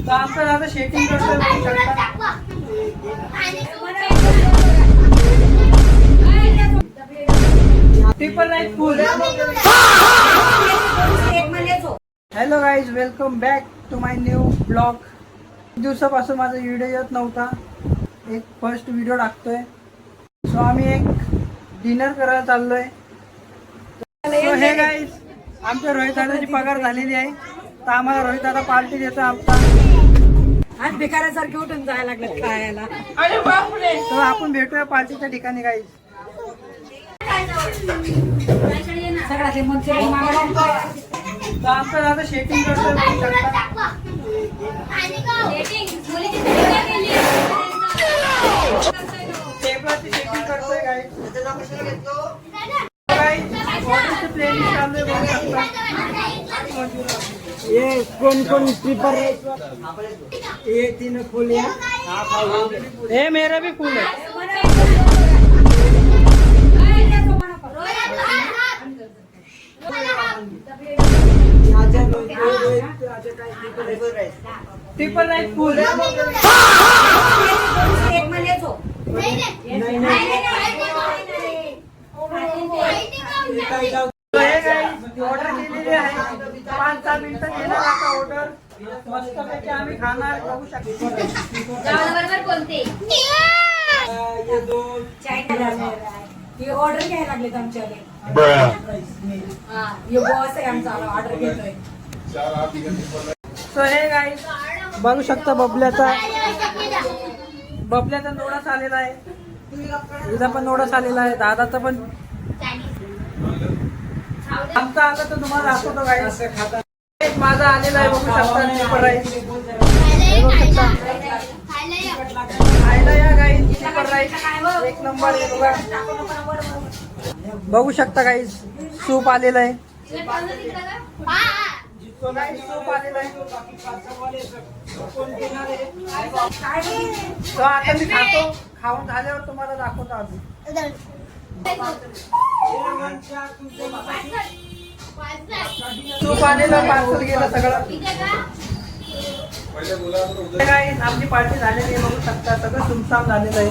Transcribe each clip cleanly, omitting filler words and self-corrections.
तर आपण आता शेटिंग करतोय बघू शकता. Triple night full. Hello guys, welcome back to my new blog. दिवसापासून माझा व्हिडिओ येत नव्हता. एक फर्स्ट व्हिडिओ टाकतोय. सो आम्ही एक डिनर करायला चाललोय. सो हे गाईज, आमच्या रोहित दादाची पगार झालेली आहे. तर आम्हाला रोहित दादा पार्टी देतो आमचा. आज भिकाऱ्यासारखे उठून जायला लागले खायला. तर आपण भेटूया पार्टीच्या ठिकाणी गाईज. सगळा ते मंचुरियन मागवलं. तर आपण आता शेटिंग करतोय बघू शकता. टेबलाची शेटिंग करतोय गाईज. ऑर्डरची प्लेलिस्ट चालू आहे बघू शकता. ये कौन स्लीपर है? ये तीनों फुल है। हे मेरा भी फुल है. ट्रिपल नाईट फुल. ऑर्डर केलेली आहे. 5-6 मिनिटं घेणार आता ऑर्डर. मस्तपैकी आम्ही खाणार बघू शकतो. ये दो हे ऑर्डर घ्यायला लागलेत आमच्याकडे. हे बॉस आहे आमचा, ऑर्डर घेतोय. सो हे गाईस, बघू शकता बबल्याचा नोडस आलेला आहे. हिचा पण नोडस आलेला आहे. दादाचा पण. आमचा आला तर तुम्हाला दाखवतो गाईस. माझा आलेला आहे बघू शकता. पेपर राईस बघू शकता. खायला या गाईस. पेपर राईस एक नंबर आहे बघा. बघू शकता गाईस, सूप आलेलं आहे. सूप आलेलं आहे. तो आता मी खातो. खाऊन झाल्यावर तुम्हाला दाखवतो अजून. सूप आलेलं, पार्सल गेलं सगळं. आमची पार्टी झालेली आहे बघू शकता. सगळं सुमसाम झालेलं आहे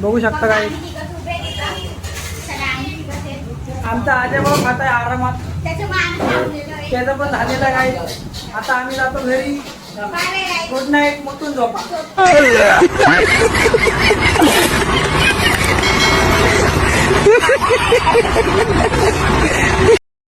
बघू शकता काय. आमचा आजोबा खात आहे आरामात. त्याचं पण झालेलं आहे. आता आम्ही जातो घरी. Good night. मोठून झोपा.